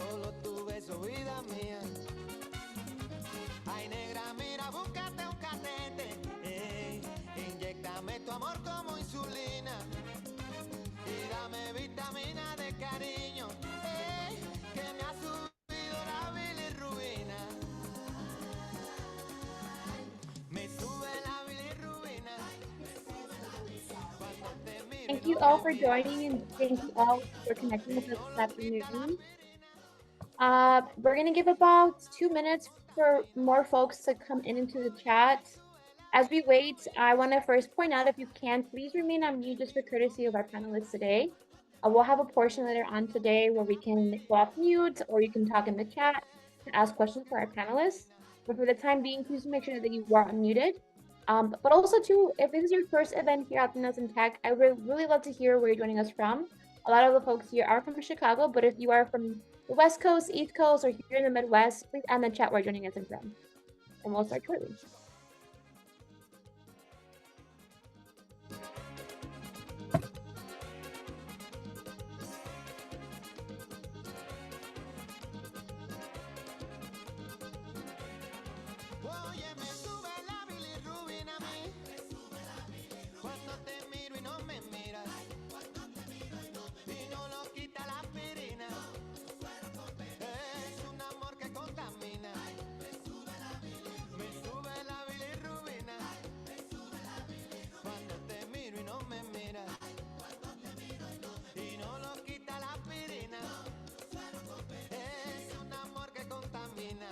solo tu beso, vida mía. Ay, negra, mira, búscate un catete, inyéctame tu amor como insulina y dame vitamina de cariño, que me ha subido la bilirrubina. Me sube la bilirrubina cuando te miro y Thank you no all me for miras. joining and thank you all for connecting with us this afternoon. We're going to give about 2 minutes for more folks to come in into the chat. As we wait, I want to first point out, if you can, please remain on mute just for courtesy of our panelists today. We'll have a portion later on today where we can go off mute or you can talk in the chat to ask questions for our panelists. But for the time being, please make sure that you are unmuted. But also too, if this is your first event here at Latinas in Tech, I would really love to hear where you're joining us from. A lot of the folks here are from Chicago, but if you are from the West Coast, East Coast, or here in the Midwest, please add in the chat where you're joining us from. And we'll start shortly. Oye, me sube la bilirrubina a mí cuando te miro y no me miras, y no lo quita la aspirina. Es un amor que contamina. Me sube la bilirrubina cuando te miro y no me miras, y no lo quita la aspirina. Es un amor que contamina.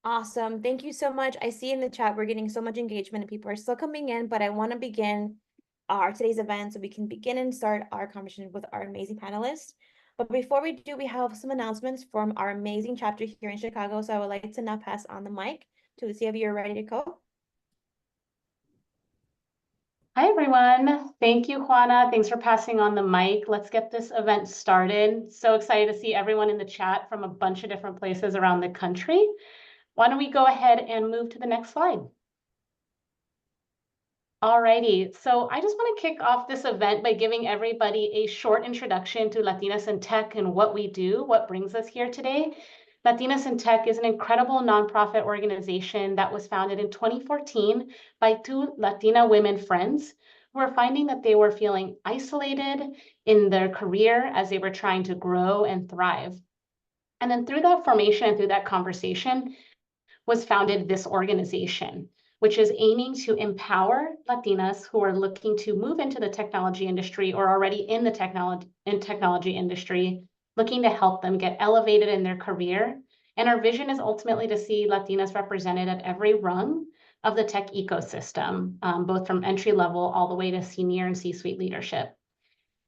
Awesome. Thank you so much. I see in the chat we're getting so much engagement and people are still coming in, but I want to begin our today's event so we can begin and start our conversation with our amazing panelists. But before we do, we have some announcements from our amazing chapter here in Chicago. So I would like to now pass on the mic to see if you're ready to go. Hi, everyone. Thank you, Juana. Thanks for passing on the mic. Let's get this event started. So excited to see everyone in the chat from a bunch of different places around the country. Why don't we go ahead and move to the next slide? Alrighty, so I just want to kick off this event by giving everybody a short introduction to Latinas in Tech and what we do, what brings us here today. Latinas in Tech is an incredible nonprofit organization that was founded in 2014 by two Latina women friends who were finding that they were feeling isolated in their career as they were trying to grow and thrive. And then through that formation and through that conversation was founded this organization, which is aiming to empower Latinas who are looking to move into the technology industry or already in the technology industry, looking to help them get elevated in their career. And our vision is ultimately to see Latinas represented at every rung of the tech ecosystem, both from entry level all the way to senior and C-suite leadership.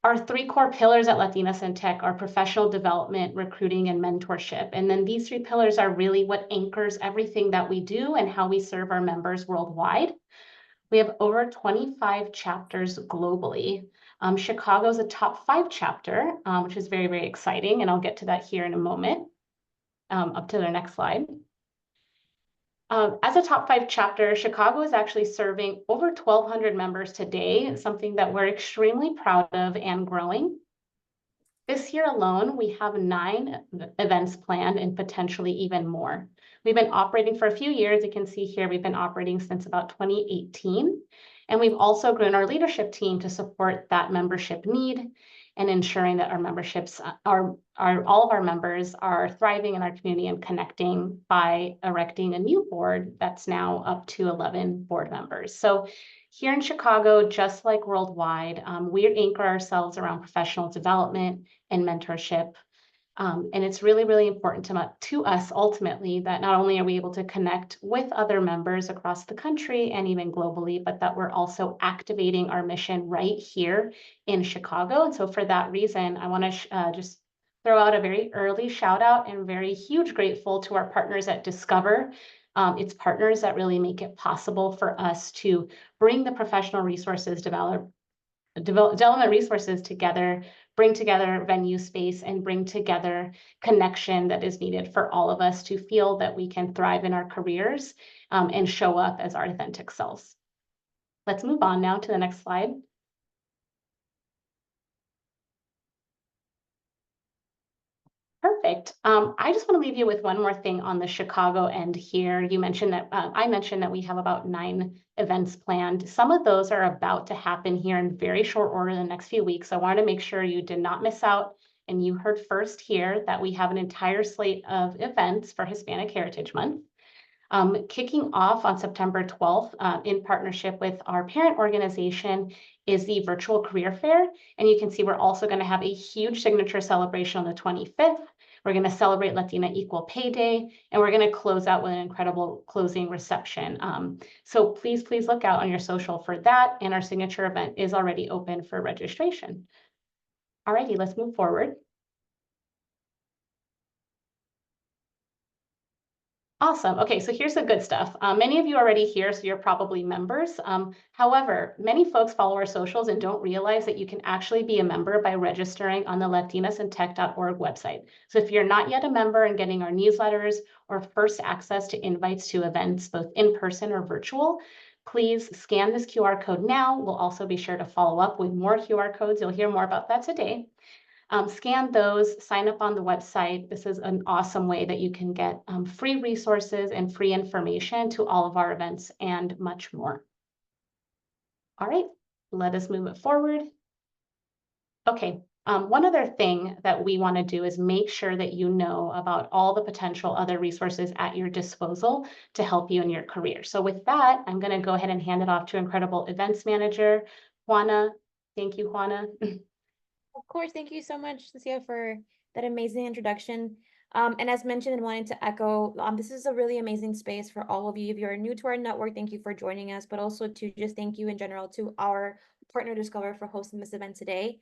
Our three core pillars at Latinas in Tech are professional development, recruiting, and mentorship. And then these three pillars are really what anchors everything that we do and how we serve our members worldwide. We have over 25 chapters globally. Chicago is a top 5 chapter, which is very, very exciting. And I'll get to that here in a moment. Up to the next slide. As a top 5 chapter, Chicago is actually serving over 1,200 members today, something that we're extremely proud of and growing. This year alone, we have 9 events planned and potentially even more. We've been operating for a few years. You can see here, we've been operating since about 2018. And we've also grown our leadership team to support that membership need and ensuring that our memberships all of our members are thriving in our community and connecting by erecting a new board that's now up to 11 board members. So here in Chicago, just like worldwide, we anchor ourselves around professional development and mentorship. And it's really, really important to us ultimately that not only are we able to connect with other members across the country and even globally, but that we're also activating our mission right here in Chicago. And so for that reason, I want to just throw out a very early shout out and very huge grateful to our partners at Discover. It's partners that really make it possible for us to bring the professional resources development resources together, bring together venue space and bring together connection that is needed for all of us to feel that we can thrive in our careers and show up as our authentic selves. Let's move on now to the next slide. Perfect. I just want to leave you with one more thing on the Chicago end here. You mentioned that I mentioned that we have about 9 events planned. Some of those are about to happen here in very short order in the next few weeks. I wanted to make sure you did not miss out, and you heard first here that we have an entire slate of events for Hispanic Heritage Month. Kicking off on September 12th in partnership with our parent organization is the virtual career fair. And you can see we're also going to have a huge signature celebration on the 25th. We're going to celebrate Latina Equal Pay Day, and we're going to close out with an incredible closing reception. So please look out on your social for that. And our signature event is already open for registration. Alrighty, let's move forward. Awesome. Okay, so here's the good stuff. Many of you are already here, so you're probably members. However, many folks follow our socials and don't realize that you can actually be a member by registering on the latinasintech.org website. So if you're not yet a member and getting our newsletters or first access to invites to events, both in person or virtual, please scan this QR code now. We'll also be sure to follow up with more QR codes. You'll hear more about that today. Scan those, sign up on the website. This is an awesome way that you can get free resources and free information to all of our events and much more. All right, let us move it forward. Okay, one other thing that we want to do is make sure that you know about all the potential other resources at your disposal to help you in your career. So with that, I'm going to go ahead and hand it off to incredible events manager, Juana. Thank you, Juana. Of course, thank you so much, Lucia, for that amazing introduction. And as mentioned, and wanted to echo, this is a really amazing space for all of you. If you're new to our network, thank you for joining us, but also to just thank you in general to our partner Discover for hosting this event today.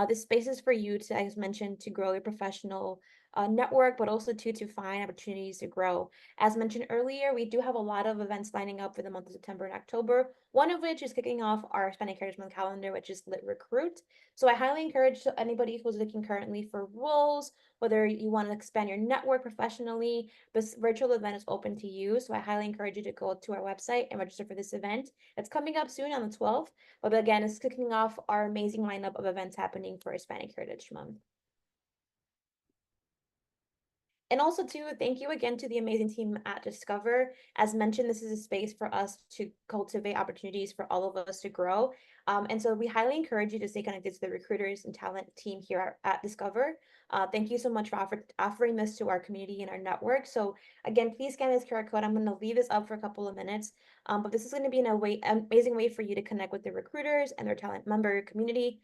This space is for you to, as mentioned, to grow your professional network, but also to find opportunities to grow. As mentioned earlier, we do have a lot of events lining up for the month of September and October, one of which is kicking off our Hispanic Heritage Month calendar, which is Lit Recruit. So I highly encourage anybody who's looking currently for roles, whether you want to expand your network professionally, this virtual event is open to you. So I highly encourage you to go to our website and register for this event. It's coming up soon on the 12th, but again, it's kicking off our amazing lineup of events happening for Hispanic Heritage Month. And also too, thank you again to the amazing team at Discover. As mentioned, this is a space for us to cultivate opportunities for all of us to grow. And so we highly encourage you to stay connected to the recruiters and talent team here at Discover. Thank you so much for offering this to our community and our network. So again, please scan this QR code. I'm going to leave this up for a couple of minutes, but this is going to be an amazing way for you to connect with the recruiters and their talent member community,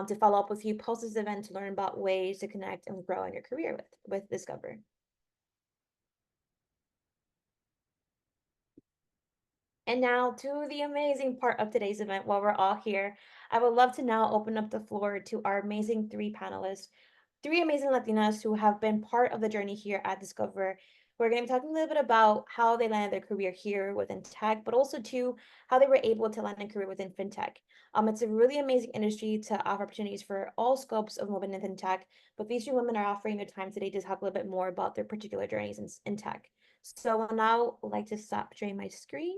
to follow up with you post this event to learn about ways to connect and grow in your career with Discover. And now to the amazing part of today's event, while we're all here, I would love to now open up the floor to our amazing 3 panelists, 3 amazing Latinas who have been part of the journey here at Discover. We're going to be talking a little bit about how they landed their career here within tech, but also too, how they were able to land a career within fintech. It's a really amazing industry to offer opportunities for all scopes of women in tech, but these 2 women are offering their time today to talk a little bit more about their particular journeys in tech. So I'll now like to stop sharing my screen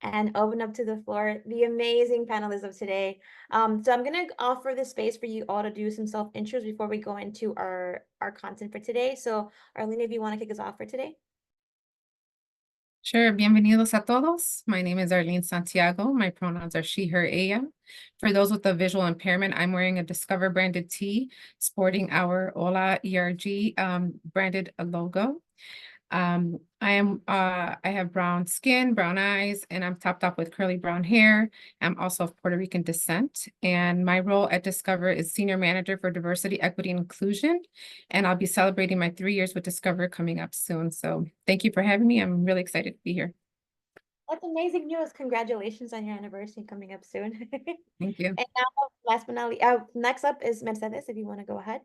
and open up to the floor the amazing panelists of today. So I'm going to offer the space for you all to do some self-intros before we go into our content for today. So Arlene, if you want to kick us off for today. Sure. Bienvenidos a todos. My name is Arlene Santiago. My pronouns are she, her, ella. For those with a visual impairment, I'm wearing a Discover branded tee, sporting our Hola ERG branded logo. I have brown skin, brown eyes, and I'm topped off with curly brown hair. I'm also of Puerto Rican descent, and my role at Discover is Senior Manager for Diversity, Equity, and Inclusion, and I'll be celebrating my 3 years with Discover coming up soon. So thank you for having me. I'm really excited to be here. That's amazing news. Congratulations on your anniversary coming up soon. Thank you. And now, last but not least, next up is Mercedes, if you want to go ahead.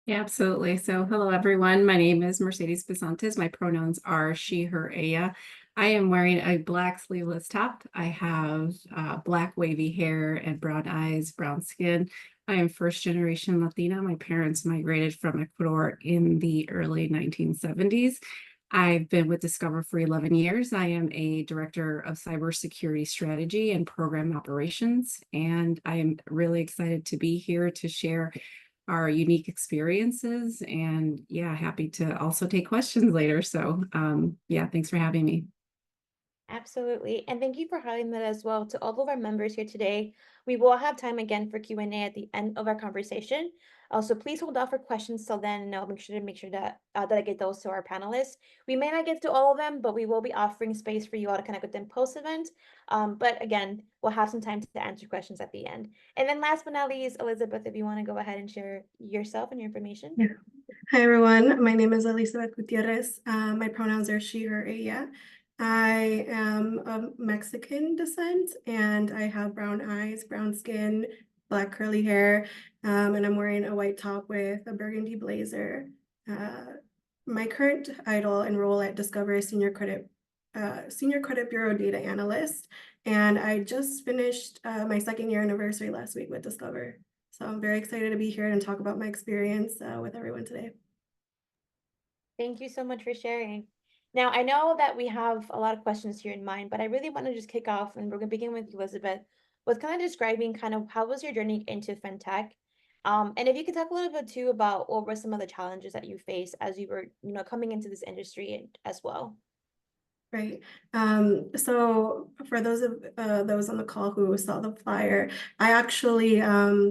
Yeah, absolutely. So hello, everyone. My name is Mercedes Pesantez. My pronouns are she, her, ella. I am wearing a black sleeveless top. I have black wavy hair and brown eyes, brown skin. I am first generation Latina. My parents migrated from Ecuador in the early 1970s. I've been with Discover for 11 years. I am a director of cybersecurity strategy and program operations, and I am really excited to be here to share our unique experiences, and yeah, happy to also take questions later. So yeah, thanks for having me. Absolutely. And thank you for highlighting that as well. To all of our members here today, we will have time again for Q&A at the end of our conversation. Also, please hold off for questions till then, and I'll make sure that I get those to our panelists. We may not get to all of them, but we will be offering space for you all to connect with them post-event. But again, we'll have some time to answer questions at the end. And then last but not least, Elizabeth, if you want to go ahead and share yourself and your information. Yeah. Hi, everyone. My name is Elizabeth Gutierrez. My pronouns are she, her, ella. I am of Mexican descent, and I have brown eyes, brown skin, black curly hair, and I'm wearing a white top with a burgundy blazer. My current title and role at Discover is Senior Credit Bureau Data Analyst, and I just finished my second year anniversary last week with Discover. So I'm very excited to be here and talk about my experience with everyone today. Thank you so much for sharing. Now, I know that we have a lot of questions here in mind, but I really want to just kick off, and we're going to begin with Elizabeth, with kind of describing kind of how was your journey into fintech? And if you could talk a little bit too about what were some of the challenges that you faced as you were, coming into this industry as well. Right. So for those on the call who saw the flyer, I actually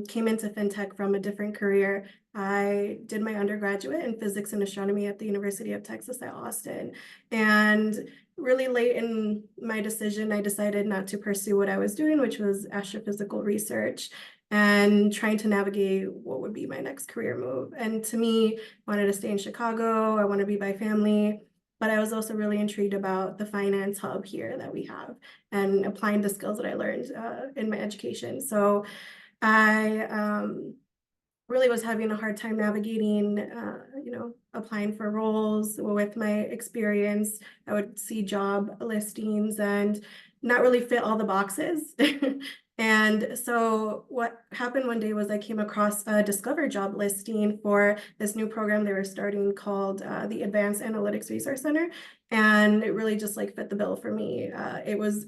came into fintech from a different career. I did my undergraduate in physics and astronomy at the University of Texas at Austin. And really late in my decision, I decided not to pursue what I was doing, which was astrophysical research, and trying to navigate what would be my next career move. And to me, I wanted to stay in Chicago. I want to be by family. But I was also really intrigued about the finance hub here that we have and applying the skills that I learned in my education. So I really was having a hard time navigating, applying for roles. With my experience, I would see job listings and not really fit all the boxes. And so what happened one day was I came across a Discover job listing for this new program they were starting called the Advanced Analytics Resource Center. And it really just fit the bill for me. It was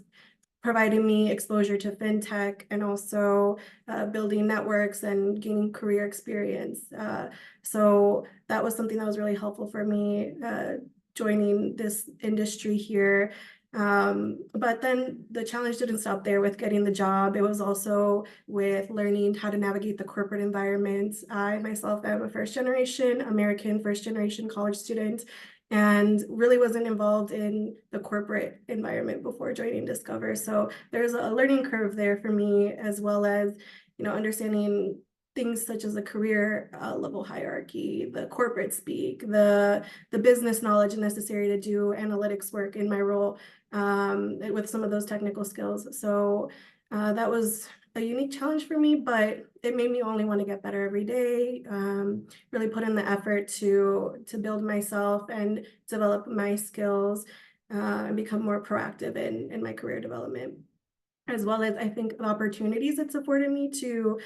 providing me exposure to fintech and also building networks and gaining career experience. So that was something that was really helpful for me joining this industry here. But then the challenge didn't stop there with getting the job. It was also with learning how to navigate the corporate environment. I myself am a first generation college student, and really wasn't involved in the corporate environment before joining Discover. So there's a learning curve there for me, as well as, understanding things such as the career level hierarchy, the corporate speak, the business knowledge necessary to do analytics work in my role with some of those technical skills. So that was a unique challenge for me, but it made me only want to get better every day, really put in the effort to build myself and develop my skills and become more proactive in my career development, as well as I think the opportunities it's afforded me to,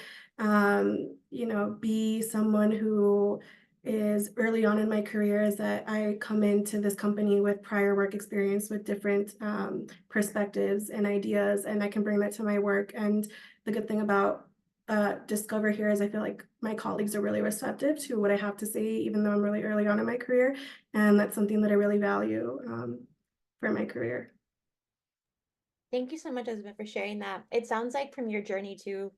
be someone who is early on in my career, is that I come into this company with prior work experience with different perspectives and ideas, and I can bring that to my work. And the good thing about Discover here is I feel like my colleagues are really receptive to what I have to say, even though I'm really early on in my career. And that's something that I really value for my career. Thank you so much, Elizabeth, for sharing that. It sounds like from your journey too,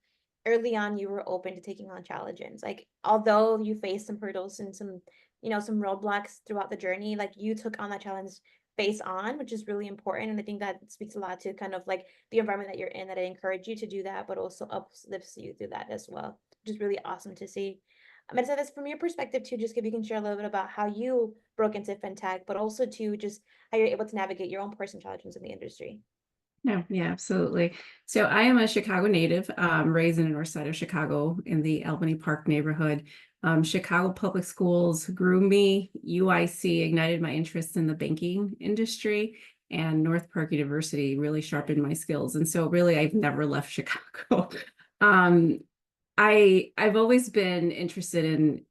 early on, you were open to taking on challenges. Like, although you faced some hurdles and some roadblocks throughout the journey, like you took on that challenge face on, which is really important. And I think that speaks a lot to kind of like the environment that you're in, that it encouraged you to do that, but also uplifts you through that as well, which is really awesome to see. So that's from your perspective too, just if you can share a little bit about how you broke into fintech, but also to just how you're able to navigate your own personal challenges in the industry. Yeah, absolutely. So I am a Chicago native, raised in the north side of Chicago in the Albany Park neighborhood. Chicago Public Schools grew me. UIC ignited my interest in the banking industry, and North Park University really sharpened my skills. And so really, I've never left Chicago. I've always been interested in,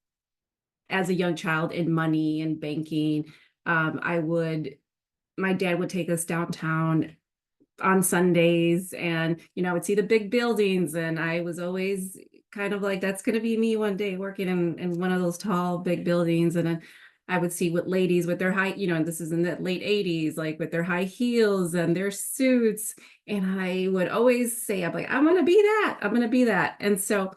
as a young child, in money and banking. My dad would take us downtown on Sundays, and I would see the big buildings, and I was always kind of like, that's going to be me one day, working in one of those tall big buildings. And then I would see what ladies with their high, and this is in the late 80s, like with their high heels and their suits. And I would always say, I'm like, I'm going to be that. I'm going to be that. And so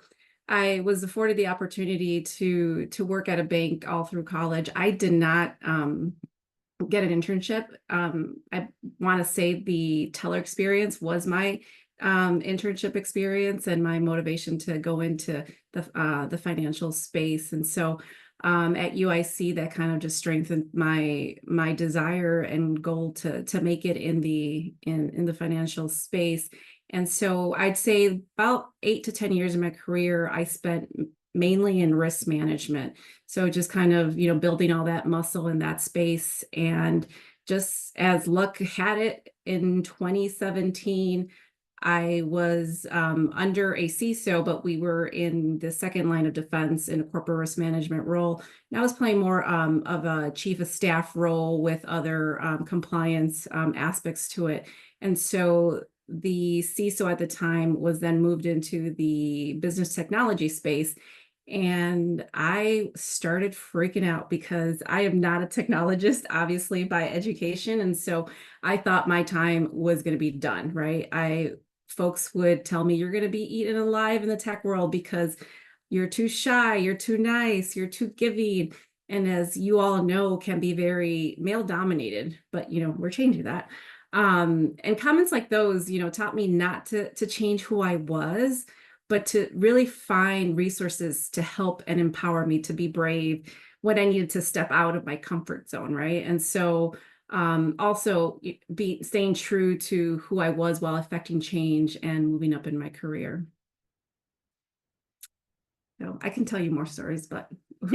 I was afforded the opportunity to work at a bank all through college. I did not get an internship. I want to say the teller experience was my internship experience and my motivation to go into the financial space. And so at UIC, that kind of just strengthened my desire and goal to make it in the financial space. And so I'd say about 8 to 10 years of my career, I spent mainly in risk management. So just kind of, building all that muscle in that space. And just as luck had it, in 2017, I was under a CISO, but we were in the second line of defense in a corporate risk management role. And I was playing more of a chief of staff role with other compliance aspects to it. And so the CISO at the time was then moved into the business technology space. And I started freaking out because I am not a technologist, obviously, by education. And so I thought my time was going to be done, right? Folks would tell me, you're going to be eaten alive in the tech world because you're too shy, you're too nice, you're too giving. And as you all know, can be very male dominated, but we're changing that. And comments like those, taught me not to change who I was, but to really find resources to help and empower me to be brave when I needed to step out of my comfort zone, right? And so also staying true to who I was while affecting change and moving up in my career. So I can tell you more stories, but I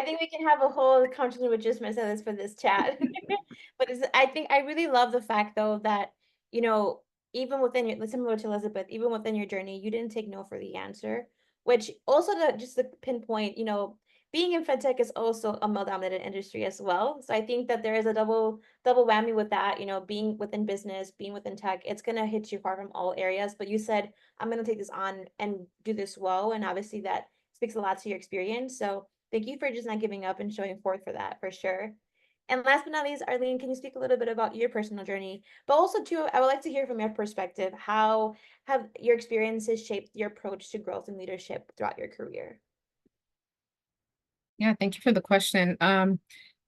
think we can have a whole conversation with just myself for this chat. But I think I really love the fact though that, even within similar to Elizabeth, even within your journey, you didn't take no for the answer, which also just to pinpoint, being in fintech is also a male-dominated industry as well. So I think that there is a double whammy with that, being within business, being within tech, it's gonna hit you hard from all areas. But you said, I'm gonna take this on and do this well. And obviously that speaks a lot to your experience. So thank you for just not giving up and showing forth for that, for sure. And last but not least, Arlene, can you speak a little bit about your personal journey? But also too, I would like to hear from your perspective, how have your experiences shaped your approach to growth and leadership throughout your career? Yeah, thank you for the question.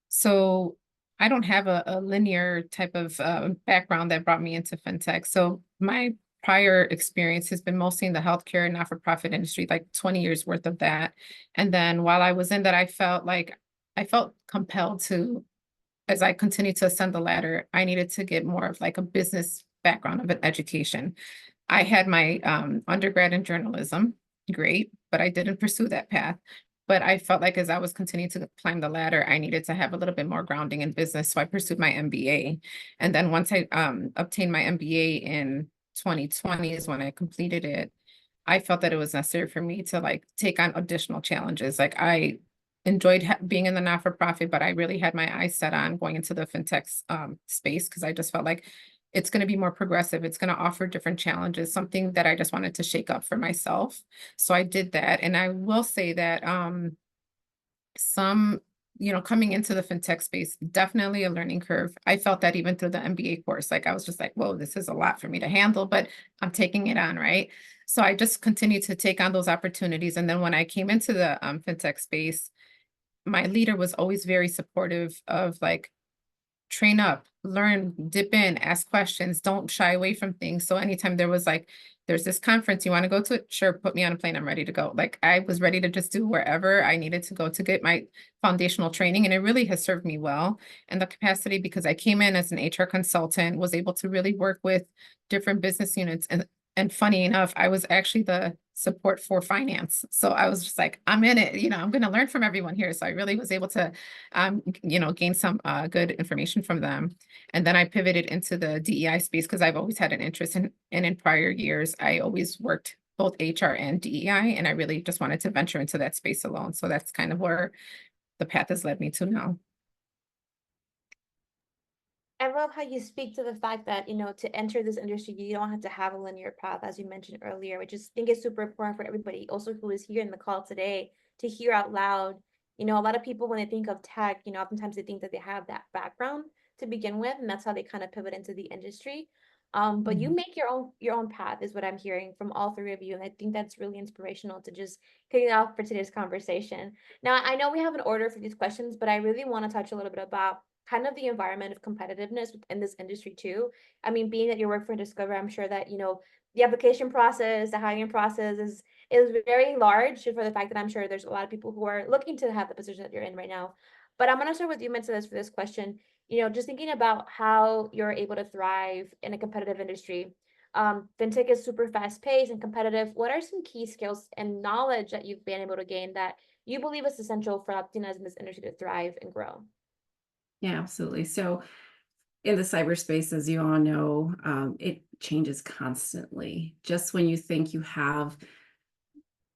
So I don't have a linear type of background that brought me into fintech. So my prior experience has been mostly in the healthcare not-for-profit industry, like 20 years worth of that. And then while I was in that, I felt compelled to, as I continued to ascend the ladder, I needed to get more of like a business background of an education. I had my undergrad in journalism, great, but I didn't pursue that path. But I felt like as I was continuing to climb the ladder, I needed to have a little bit more grounding in business. So I pursued my MBA. And then once I obtained my MBA in 2020 is when I completed it, I felt that it was necessary for me to like take on additional challenges. Like I enjoyed being in the not-for-profit, but I really had my eyes set on going into the fintech space because I just felt like it's going to be more progressive. It's going to offer different challenges, something that I just wanted to shake up for myself. So I did that. And I will say that coming into the fintech space, definitely a learning curve. I felt that even through the MBA course, like I was just like, whoa, this is a lot for me to handle, but I'm taking it on, right? So I just continued to take on those opportunities. And then when I came into the fintech space, my leader was always very supportive of like, train up, learn, dip in, ask questions, don't shy away from things. So anytime there's this conference, you want to go to it? Sure, put me on a plane, I'm ready to go. Like I was ready to just do wherever I needed to go to get my foundational training. And it really has served me well in the capacity because I came in as an HR consultant, was able to really work with different business units. And funny enough, I was actually the support for finance. So I was just like, I'm in it, I'm going to learn from everyone here. So I really was able to, gain some good information from them. And then I pivoted into the DEI space because I've always had an interest in prior years, I always worked both HR and DEI, and I really just wanted to venture into that space alone. So that's kind of where the path has led me to now. I love how you speak to the fact that, you know, to enter this industry, you don't have to have a linear path, as you mentioned earlier, which is, I think is super important for everybody also who is here in the call today to hear out loud. You know, a lot of people, when they think of tech, you know, oftentimes they think that they have that background to begin with, and that's how they kind of pivot into the industry. But you make your own path is what I'm hearing from all three of you. And I think that's really inspirational to just kick it off for today's conversation. Now, I know we have an order for these questions, but I really want to touch a little bit about kind of the environment of competitiveness in this industry too. I mean, being that you work for Discover, I'm sure that, you know, the application process, the hiring process is very large for the fact that I'm sure there's a lot of people who are looking to have the position that you're in right now. But I'm gonna start with you, Mercedes, for this question. You know, just thinking about how you're able to thrive in a competitive industry. Fintech is super fast paced and competitive. What are some key skills and knowledge that you've been able to gain that you believe is essential for Latinas in this industry to thrive and grow? Yeah, absolutely. So in the cyberspace, as you all know, it changes constantly. Just when you think you have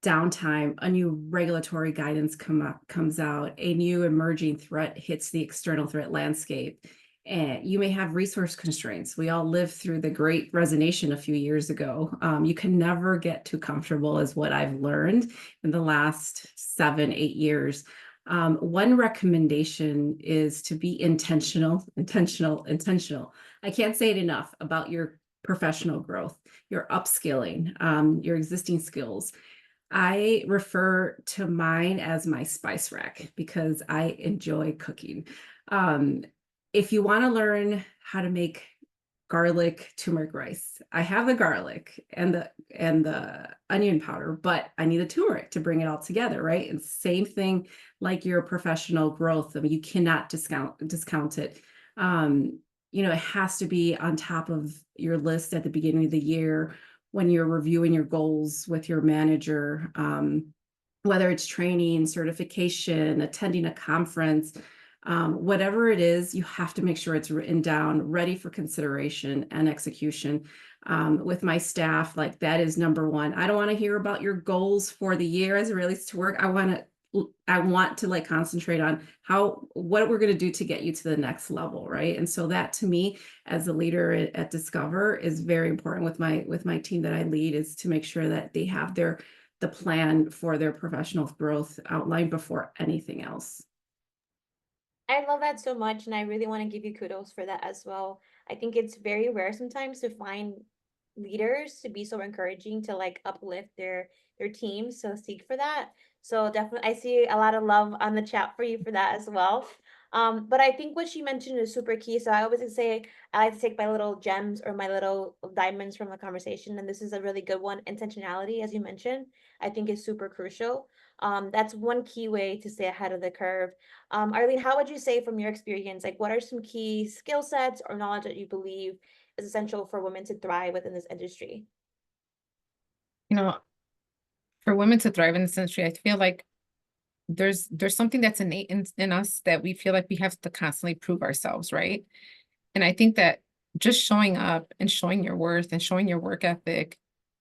downtime, a new regulatory guidance comes out, a new emerging threat hits the external threat landscape, and you may have resource constraints. We all lived through the Great Resignation a few years ago. You can never get too comfortable, is what I've learned in the last 7-8 years. One recommendation is to be intentional. I can't say it enough about your professional growth, your upskilling, your existing skills. I refer to mine as my spice rack because I enjoy cooking. If you want to learn how to make garlic turmeric rice, I have the garlic and the onion powder, but I need a turmeric to bring it all together, right? And same thing like your professional growth. I mean, you cannot discount it. You know, it has to be on top of your list at the beginning of the year when you're reviewing your goals with your manager, whether it's training, certification, attending a conference, whatever it is, you have to make sure it's written down, ready for consideration and execution. With my staff, like that is number one. I don't want to hear about your goals for the year as it relates to work. I want to like concentrate on what we're going to do to get you to the next level, right? And so that to me, as a leader at Discover, is very important with my team that I lead, is to make sure that they have the plan for their professional growth outlined before anything else. I love that so much, and I really want to give you kudos for that as well. I think it's very rare sometimes to find leaders to be so encouraging to like uplift their teams. So seek for that. So definitely, I see a lot of love on the chat for you for that as well. But I think what she mentioned is super key. So I always say I like to take my little gems or my little diamonds from the conversation, and this is a really good one. Intentionality, as you mentioned, I think is super crucial. That's one key way to stay ahead of the curve. Arlene, how would you say from your experience, like what are some key skill sets or knowledge that you believe is essential for women to thrive within this industry? You know, for women to thrive in this industry, I feel like there's something that's innate in us that we feel like we have to constantly prove ourselves, right? And I think that just showing up and showing your worth and showing your work ethic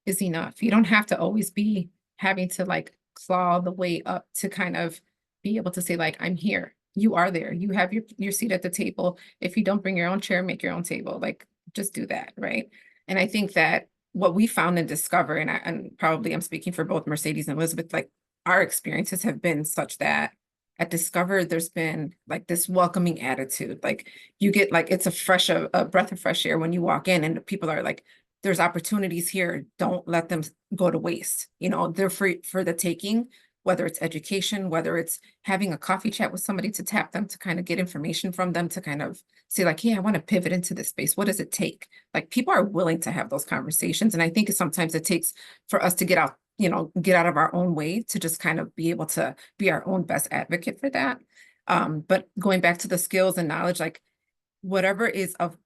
is enough. You don't have to always be having to like claw the way up to kind of be able to say like, I'm here. You are there. You have your seat at the table. If you don't bring your own chair, make your own table. Like just do that, right? And I think that what we found in Discover, and probably I'm speaking for both Mercedes and Elizabeth, like our experiences have been such that at Discover, there's been like this welcoming attitude. Like you get like, it's a breath of fresh air when you walk in and people are like, there's opportunities here. Don't let them go to waste. You know, they're free for the taking, whether it's education, whether it's having a coffee chat with somebody to tap them, to kind of get information from them, to kind of say like, hey, I want to pivot into this space. What does it take? Like people are willing to have those conversations. And I think sometimes it takes for us to get out of our own way to just kind of be able to be our own best advocate for that. But going back to the skills and knowledge, like whatever is of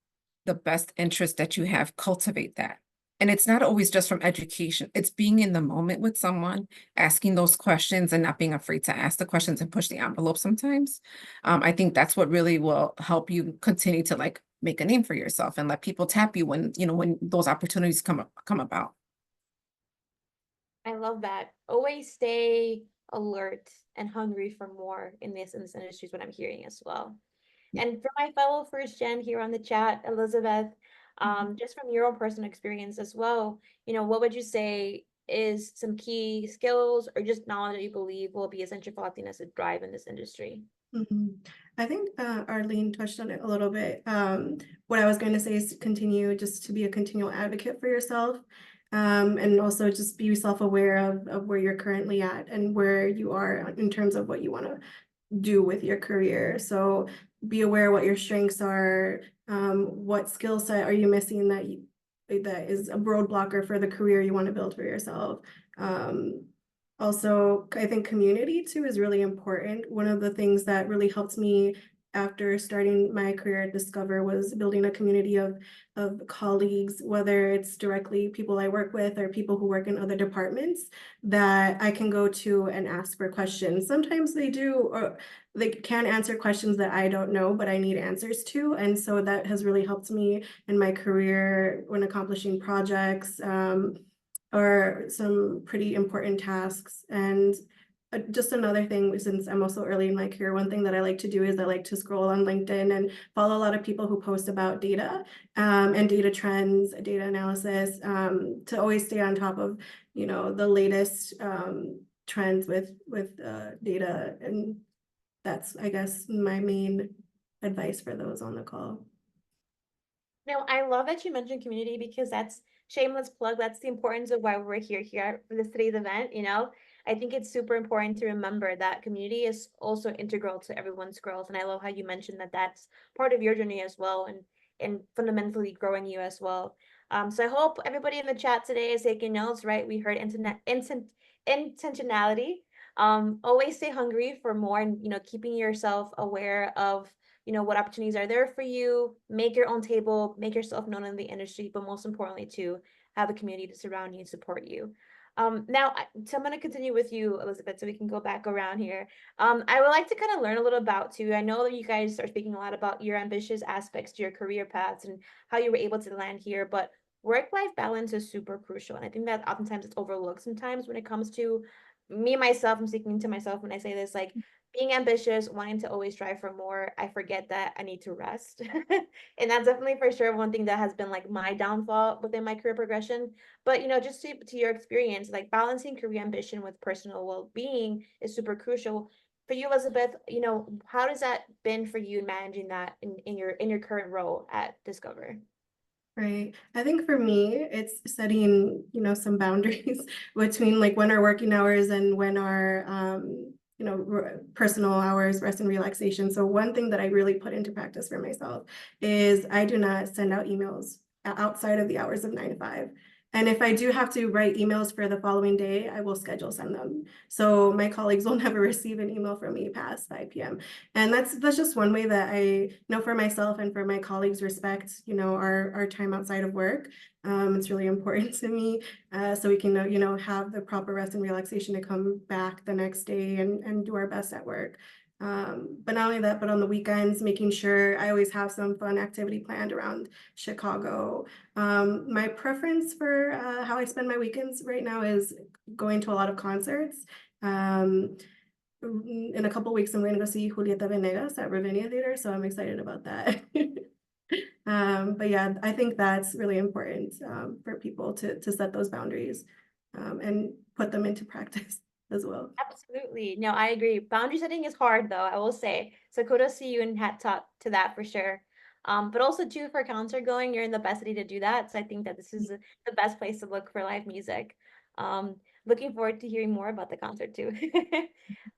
the best interest that you have, cultivate that. And it's not always just from education. It's being in the moment with someone, asking those questions and not being afraid to ask the questions and push the envelope sometimes. I think that's what really will help you continue to like make a name for yourself and let people tap you when those opportunities come about. I love that. Always stay alert and hungry for more in this industry is what I'm hearing as well. Yeah. And for my fellow first gen here on the chat, Elizabeth, just from your own personal experience as well, what would you say is some key skills or just knowledge that you believe will be essential for Latinas to thrive in this industry? Mhm. I think Arlene touched on it a little bit. What I was going to say is to continue just to be a continual advocate for yourself, and also just be self-aware of where you're currently at and where you are in terms of what you want to do with your career. So be aware what your strengths are, what skill set are you missing that is a roadblocker for the career you want to build for yourself. Also, I think community too is really important. One of the things that really helped me after starting my career at Discover was building a community of colleagues, whether it's directly people I work with or people who work in other departments that I can go to and ask for questions. Sometimes they do, or they can answer questions that I don't know, but I need answers to. And so that has really helped me in my career when accomplishing projects, or some pretty important tasks. And just another thing, since I'm also early in my career, one thing that I like to do is I like to scroll on LinkedIn and follow a lot of people who post about data, and data trends, data analysis, to always stay on top of, the latest trends with data. And that's, I guess, my main advice for those on the call. No, I love that you mentioned community because that's shameless plug. That's the importance of why we're here for this today's event. I think it's super important to remember that community is also integral to everyone's growth. And I love how you mentioned that that's part of your journey as well and fundamentally growing you as well. So I hope everybody in the chat today is taking notes, right? We heard intentionality. Always stay hungry for more and, keeping yourself aware of what opportunities are there for you, make your own table, make yourself known in the industry, but most importantly to have a community to surround you and support you. Now, so I'm going to continue with you, Elizabeth, so we can go back around here. I would like to kind of learn a little about too. I know that you guys are speaking a lot about your ambitious aspects to your career paths and how you were able to land here, but work-life balance is super crucial. And I think that oftentimes it's overlooked sometimes when it comes to me, myself, I'm speaking to myself when I say this, like being ambitious, wanting to always strive for more, I forget that I need to rest. And that's definitely for sure one thing that has been like my downfall within my career progression. But just to your experience, like balancing career ambition with personal well-being is super crucial. For you, Elizabeth, how has that been for you in managing that in your current role at Discover? Right. I think for me, it's setting, some boundaries between like when our working hours and when our, personal hours, rest and relaxation. So one thing that I really put into practice for myself is I do not send out emails outside of the hours of 9 to 5. And if I do have to write emails for the following day, I will schedule send them. So my colleagues will never receive an email from me past 5 p.m. And that's just one way that I know for myself and for my colleagues respect, our time outside of work. It's really important to me, so we can, have the proper rest and relaxation to come back the next day and do our best at work. But not only that, but on the weekends, making sure I always have some fun activity planned around Chicago. My preference for how I spend my weekends right now is going to a lot of concerts. In a couple weeks, I'm going to go see Julieta Venegas at Ravinia Theater, so I'm excited about that. But yeah, I think that's really important for people to set those boundaries and put them into practice as well. Absolutely. No, I agree. Boundary setting is hard though, I will say. So kudos to you and hat top to that for sure. But also too, for concert going, you're in the best city to do that. So I think that this is the best place to look for live music. Looking forward to hearing more about the concert too.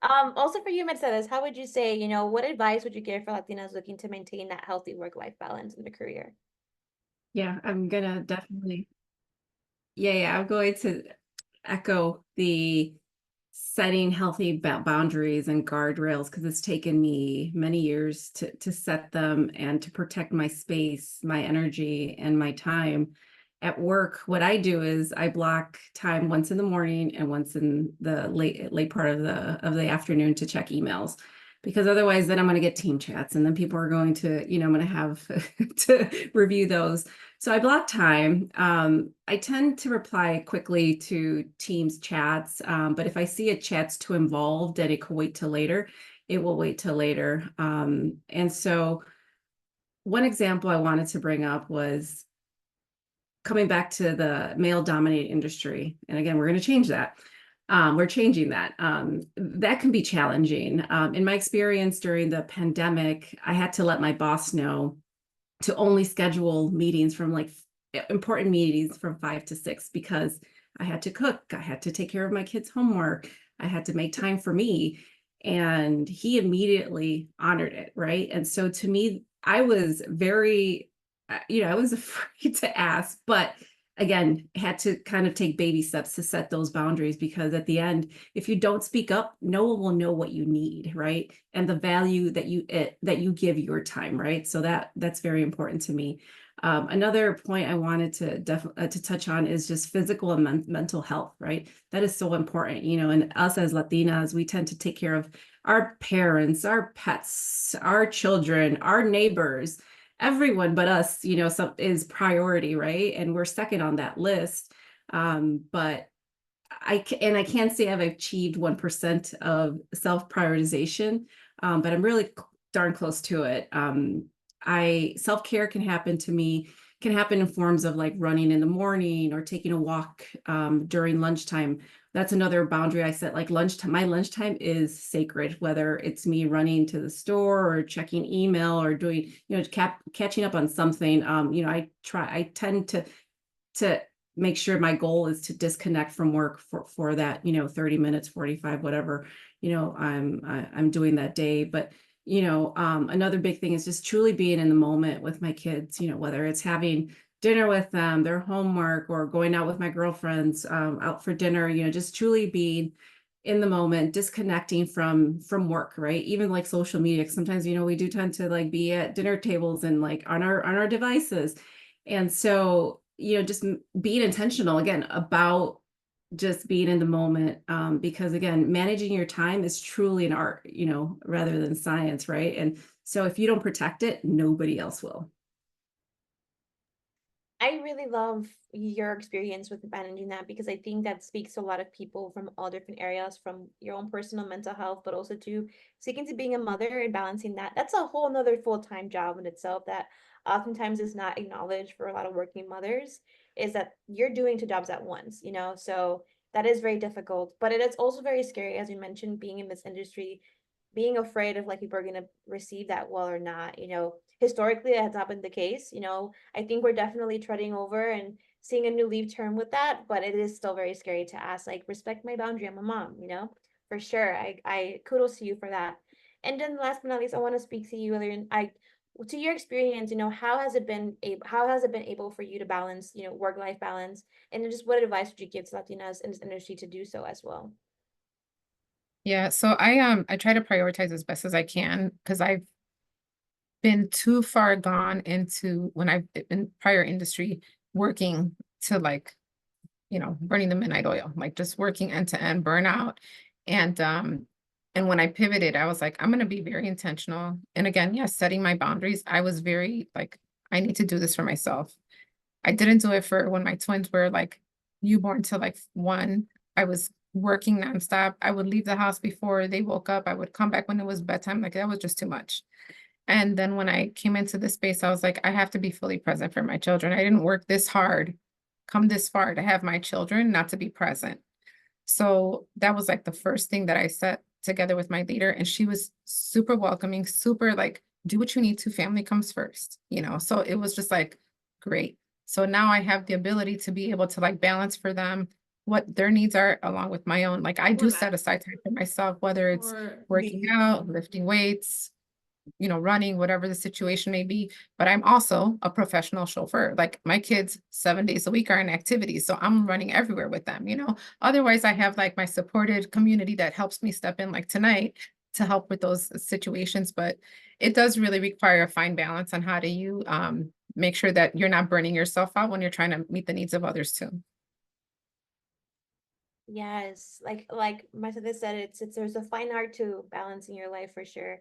Also for you, Mercedes, how would you say, what advice would you give for Latinas looking to maintain that healthy work-life balance in their career? Yeah, I'm gonna definitely. Yeah, I'm going to echo the setting healthy boundaries and guardrails because it's taken me many years to set them and to protect my space, my energy, and my time. At work, what I do is I block time once in the morning and once in the late part of the afternoon to check emails. Because otherwise then I'm going to get team chats and then people are going to, I'm going to have to review those. So I block time. I tend to reply quickly to Teams chats, but if I see a chat's too involved and it could wait till later, it will wait till later. And so one example I wanted to bring up was coming back to the male-dominated industry. And again, we're going to change that. We're changing that. That can be challenging. In my experience during the pandemic, I had to let my boss know to only schedule meetings from like important meetings from 5 to 6 because I had to cook, I had to take care of my kids' homework, I had to make time for me. And he immediately honored it, right? And so to me, I was very, I was afraid to ask, but again, had to kind of take baby steps to set those boundaries because at the end, if you don't speak up, no one will know what you need, right? And the value that you give your time, right? So that's very important to me. Another point I wanted to touch on is just physical and mental health, right? That is so important, and us as Latinas, we tend to take care of our parents, our pets, our children, our neighbors, everyone but us, some is priority, right? And we're second on that list. But I can't say I've achieved 1% of self-prioritization, but I'm really darn close to it. Self-care can happen in forms of like running in the morning or taking a walk during lunchtime. That's another boundary I set, like lunchtime. My lunchtime is sacred, whether it's me running to the store or checking email or doing, catching up on something. I tend to make sure my goal is to disconnect from work for that, 30 minutes, 45, whatever, I'm doing that day. But another big thing is just truly being in the moment with my kids, whether it's having dinner with them, their homework, or going out with my girlfriends out for dinner, just truly being in the moment, disconnecting from work, right? Even like social media, sometimes, we do tend to like be at dinner tables and like on our devices. And so, just being intentional again about just being in the moment, because again, managing your time is truly an art, rather than science, right? And so if you don't protect it, nobody else will. I really love your experience with managing that because I think that speaks to a lot of people from all different areas, from your own personal mental health, but also to sticking to being a mother and balancing that. That's a whole nother full-time job in itself that oftentimes is not acknowledged for a lot of working mothers, is that you're doing two jobs at once, So that is very difficult, but it is also very scary, as you mentioned, being in this industry, being afraid of like people are gonna receive that well or not. Historically that has not been the case. I think we're definitely treading over and seeing a new leaf term with that, but it is still very scary to ask, like, respect my boundary, I'm a mom, for sure. I kudos to you for that. And then last but not least, I want to speak to you, Arlene. To your experience, how has it been able for you to balance, work-life balance, and then just what advice would you give to Latinas in this industry to do so as well? Yeah, so I try to prioritize as best as I can because I've been too far gone into when I've been prior industry working to like, burning the midnight oil, like just working end to end burnout. And when I pivoted, I was like, I'm gonna be very intentional. And again, yes, setting my boundaries. I was very like, I need to do this for myself. I didn't do it for when my twins were like newborn to like 1. I was working nonstop. I would leave the house before they woke up. I would come back when it was bedtime. Like that was just too much. And then when I came into this space, I was like, I have to be fully present for my children. I didn't work this hard, come this far to have my children, not to be present. So that was like the first thing that I set together with my leader. And she was super welcoming, super like, do what you need to, family comes first, So it was just like, great. So now I have the ability to be able to like balance for them what their needs are along with my own. Like I do set aside time for myself, whether it's working out, lifting weights, running, whatever the situation may be. But I'm also a professional chauffeur. Like my kids 7 days a week are in activities. So I'm running everywhere with them, Otherwise, I have like my supported community that helps me step in like tonight to help with those situations. But it does really require a fine balance on how do you make sure that you're not burning yourself out when you're trying to meet the needs of others too. Yes, like Marcela said, it's there's a fine art to balancing your life for sure.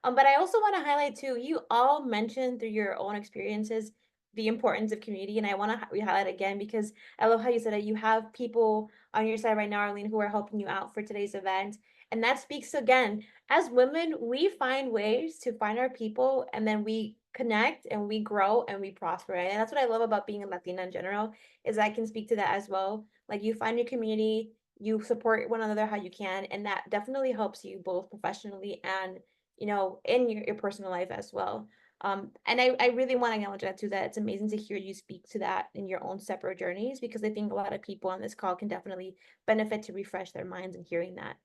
But I also want to highlight too, you all mentioned through your own experiences the importance of community. And I want to re-highlight again, because I love how you said that you have people on your side right now, Arlene, who are helping you out for today's event. And that speaks again, as women, we find ways to find our people, and then we connect and we grow and we prosper. And that's what I love about being a Latina in general, is I can speak to that as well. Like, you find your community, you support one another how you can, and that definitely helps you both professionally and, you know, in your personal life as well. And I really want to acknowledge that too, that it's amazing to hear you speak to that in your own separate journeys, because I think a lot of people on this call can definitely benefit to refresh their minds in hearing that.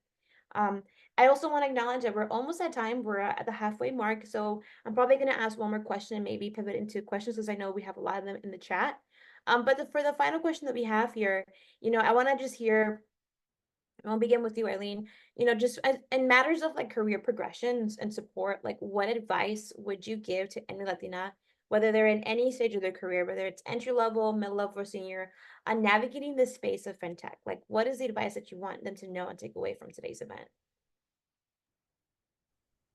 Um, I also want to acknowledge that we're almost at time. We're at the halfway mark. So I'm probably going to ask one more question and maybe pivot into questions, because I know we have a lot of them in the chat. But for the final question that we have here, you know, I want to just hear, I'll begin with you, Arlene. You know, just in matters of like career progressions and support, like what advice would you give to any Latina, whether they're in any stage of their career, whether it's entry level, middle level, or senior, on navigating the space of fintech? Like, what is the advice that you want them to know and take away from today's event?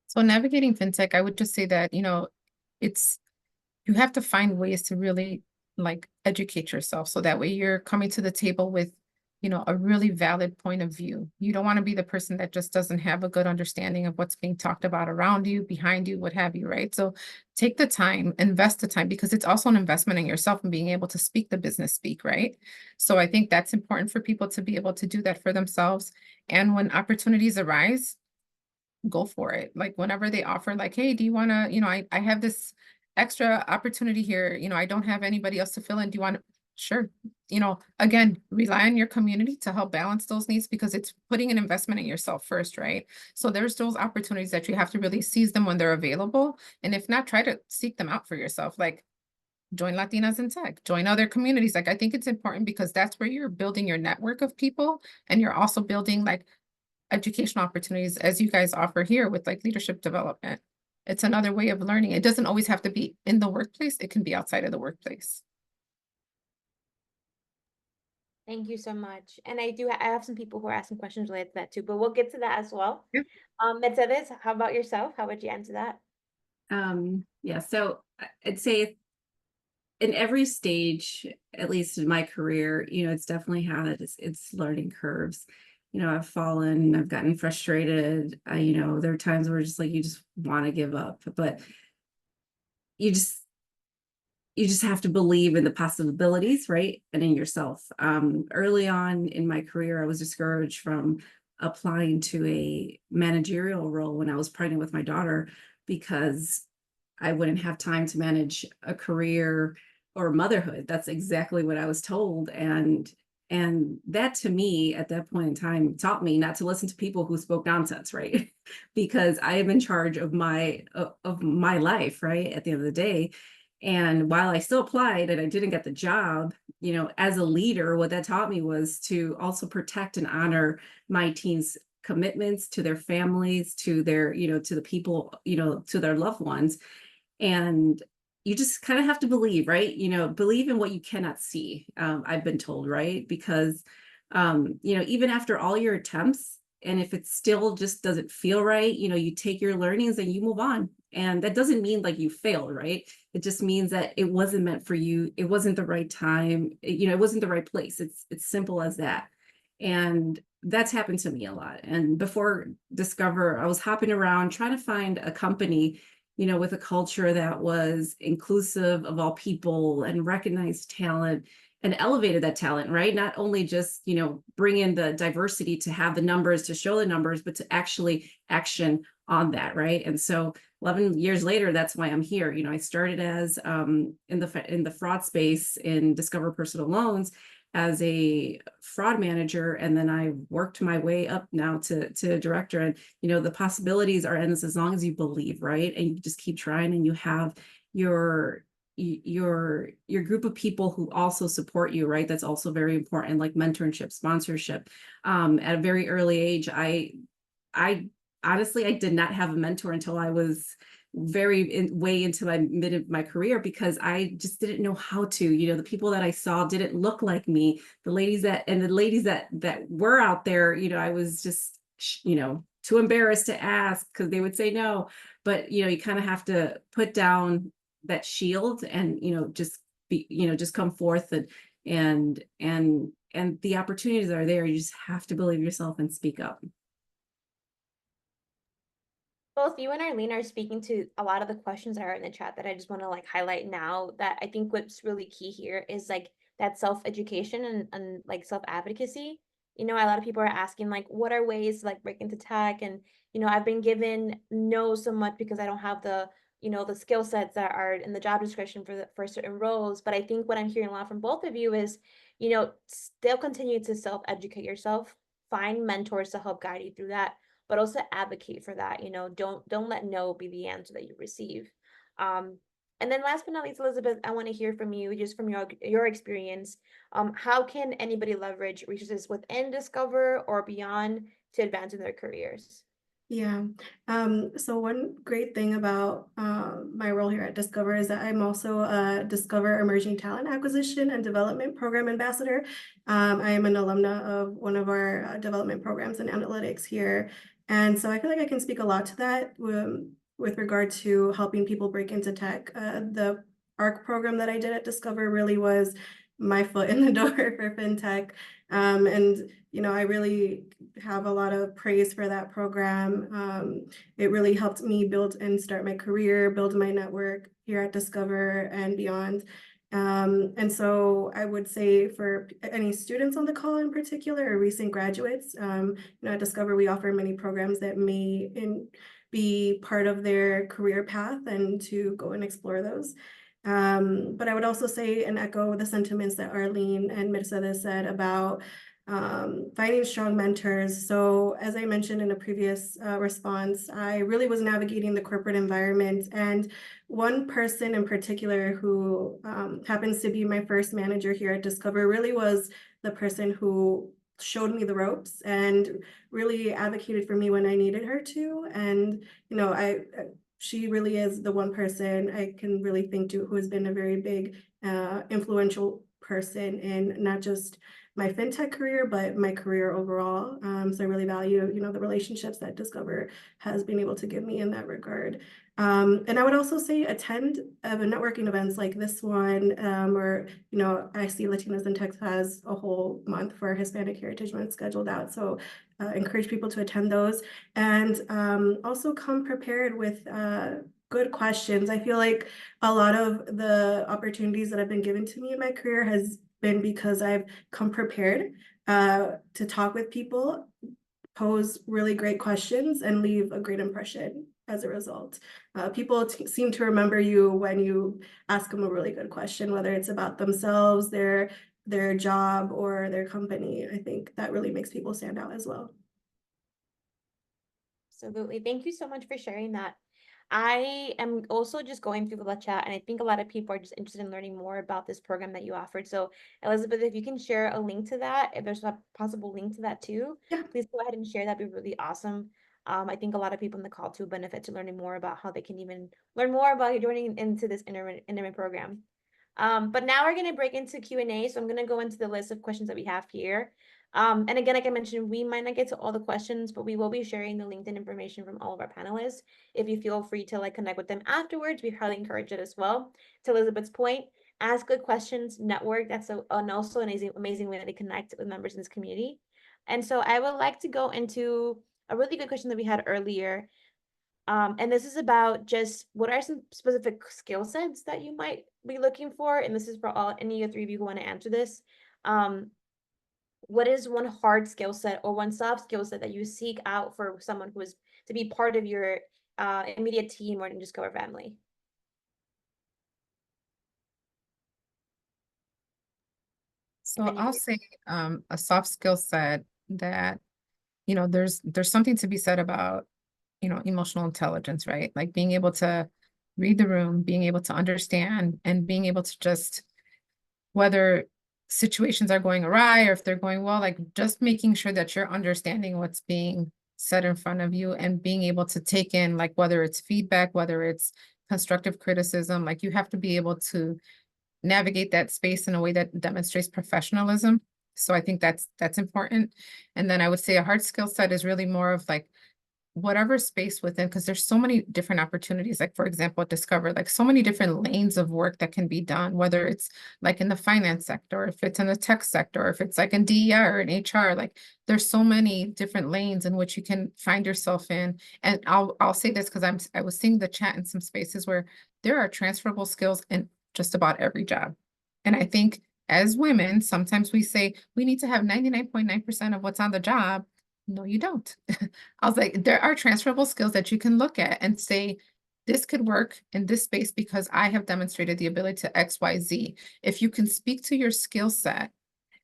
So navigating fintech, I would just say that, you know, it's, you have to find ways to really like educate yourself. So that way you're coming to the table with, you know, a really valid point of view. You don't want to be the person that just doesn't have a good understanding of what's being talked about around you, behind you, what have you, right? So take the time, invest the time, because it's also an investment in yourself and being able to speak the business speak, right? So I think that's important for people to be able to do that for themselves. And when opportunities arise, go for it. Like whenever they offer, like, hey, do you want to, you know, I have this extra opportunity here, you know, I don't have anybody else to fill in. Do you want to? Sure. You know, again, rely on your community to help balance those needs, because it's putting an investment in yourself first, right? So there's those opportunities that you have to really seize them when they're available. And if not, try to seek them out for yourself. Like, join Latinas in Tech, join other communities. Like, I think it's important because that's where you're building your network of people, and you're also building like educational opportunities, as you guys offer here with like leadership development. It's another way of learning. It doesn't always have to be in the workplace. It can be outside of the workplace. Thank you so much. And I have some people who are asking questions related to that too, but we'll get to that as well. Yep. Mercedes, how about yourself? How would you answer that? Yeah, so I'd say in every stage, at least in my career, you know, it's definitely had its learning curves. You know, I've fallen, I've gotten frustrated. You know, there are times where just like you just want to give up, but you just have to believe in the possibilities, right? And in yourself. Early on in my career, I was discouraged from applying to a managerial role when I was pregnant with my daughter, because I wouldn't have time to manage a career or motherhood. That's exactly what I was told. And that to me at that point in time taught me not to listen to people who spoke nonsense, right? Because I am in charge of my life, right? At the end of the day. And while I still applied and I didn't get the job, you know, as a leader, what that taught me was to also protect and honor my team's commitments to their families, to their, you know, to the people, you know, to their loved ones. And you just kind of have to believe, right? You know, believe in what you cannot see. I've been told, right? Because, you know, even after all your attempts, and if it still just doesn't feel right, you know, you take your learnings and you move on. And that doesn't mean like you failed, right? It just means that it wasn't meant for you. It wasn't the right time. You know, it wasn't the right place. It's simple as that. And that's happened to me a lot. And before Discover, I was hopping around trying to find a company, you know, with a culture that was inclusive of all people and recognized talent and elevated that talent, right? Not only just, you know, bring in the diversity to have the numbers, to show the numbers, but to actually action on that, right? And so 11 years later, that's why I'm here. You know, I started as in the fraud space in Discover Personal Loans as a fraud manager, and then I worked my way up now to director. And you know, the possibilities are endless as long as you believe, right? And you just keep trying, and you have your group of people who also support you, right? That's also very important, like mentorship, sponsorship. At a very early age, I honestly, I did not have a mentor until I was way into my mid of my career, because I just didn't know how to. You know, the people that I saw didn't look like me. The ladies that were out there, you know, I was just, you know, too embarrassed to ask because they would say no. But you know, you kind of have to put down that shield and, just be, just come forth and the opportunities are there. You just have to believe yourself and speak up. Both you and Arlene are speaking to a lot of the questions that are in the chat that I just want to like highlight now, that I think what's really key here is like that self-education and like self-advocacy. A lot of people are asking like, what are ways to like break into tech? And, I've been given no so much because I don't have the, the skill sets that are in the job description for certain roles. But I think what I'm hearing a lot from both of you is, still continue to self-educate yourself, find mentors to help guide you through that, but also advocate for that. Don't let no be the answer that you receive. And then last but not least, Elizabeth, I want to hear from you, just from your experience. How can anybody leverage resources within Discover or beyond to advance in their careers? Yeah. So one great thing about my role here at Discover is that I'm also a Discover Emerging Talent Acquisition and Development Program Ambassador. I am an alumna of one of our development programs in analytics here. And so I feel like I can speak a lot to that with regard to helping people break into tech. The ARC program that I did at Discover really was my foot in the door for fintech. And I really have a lot of praise for that program. It really helped me build and start my career, build my network here at Discover and beyond. And so I would say for any students on the call in particular, or recent graduates, at Discover, we offer many programs that may be part of their career path and to go and explore those. But I would also say and echo the sentiments that Arlene and Mercedes said about finding strong mentors. So as I mentioned in a previous response, I really was navigating the corporate environment, and one person in particular who happens to be my first manager here at Discover really was the person who showed me the ropes and really advocated for me when I needed her to. And, she really is the one person I can really think to who has been a very big influential person in not just my fintech career, but my career overall. So I really value, the relationships that Discover has been able to give me in that regard. And I would also say attend networking events like this one, or, I see Latinas in Tech has a whole month for Hispanic Heritage Month scheduled out. So encourage people to attend those, and also come prepared with good questions. I feel like a lot of the opportunities that have been given to me in my career has been because I've come prepared to talk with people, pose really great questions, and leave a great impression as a result. People seem to remember you when you ask them a really good question, whether it's about themselves, their job, or their company. I think that really makes people stand out as well. Absolutely. Thank you so much for sharing that. I am also just going through the chat, and I think a lot of people are just interested in learning more about this program that you offered. So Elizabeth, if you can share a link to that, if there's a possible link to that too, Yeah. please go ahead and share. That'd be really awesome. I think a lot of people in the call too benefit to learning more about how they can even learn more about joining into this intermittent program. But now we're going to break into Q&A. So I'm going to go into the list of questions that we have here. And again, like I mentioned, we might not get to all the questions, but we will be sharing the LinkedIn information from all of our panelists. If you feel free to like connect with them afterwards, we highly encourage it as well. To Elizabeth's point, ask good questions, network. That's also an amazing way to connect with members in this community. And so I would like to go into a really good question that we had earlier. And this is about just what are some specific skill sets that you might be looking for? And this is for any of three of you who want to answer this. What is one hard skill set or one soft skill set that you seek out for someone who is to be part of your immediate team or in Discover family? So I'll say a soft skill set that, there's something to be said about, emotional intelligence, right? Like being able to read the room, being able to understand, and being able to just, whether situations are going awry or if they're going well, like just making sure that you're understanding what's being said in front of you and being able to take in, like, whether it's feedback, whether it's constructive criticism, like you have to be able to navigate that space in a way that demonstrates professionalism. So I think that's important. And then I would say a hard skill set is really more of like whatever space within, because there's so many different opportunities. Like, for example, at Discover, like so many different lanes of work that can be done, whether it's like in the finance sector, if it's in the tech sector, if it's like in DEI or in HR, like there's so many different lanes in which you can find yourself in. And I'll say this because I was seeing the chat in some spaces where there are transferable skills in just about every job. And I think as women, sometimes we say we need to have 99.9% of what's on the job. No, you don't. I was like, there are transferable skills that you can look at and say, this could work in this space because I have demonstrated the ability to X, Y, Z. If you can speak to your skill set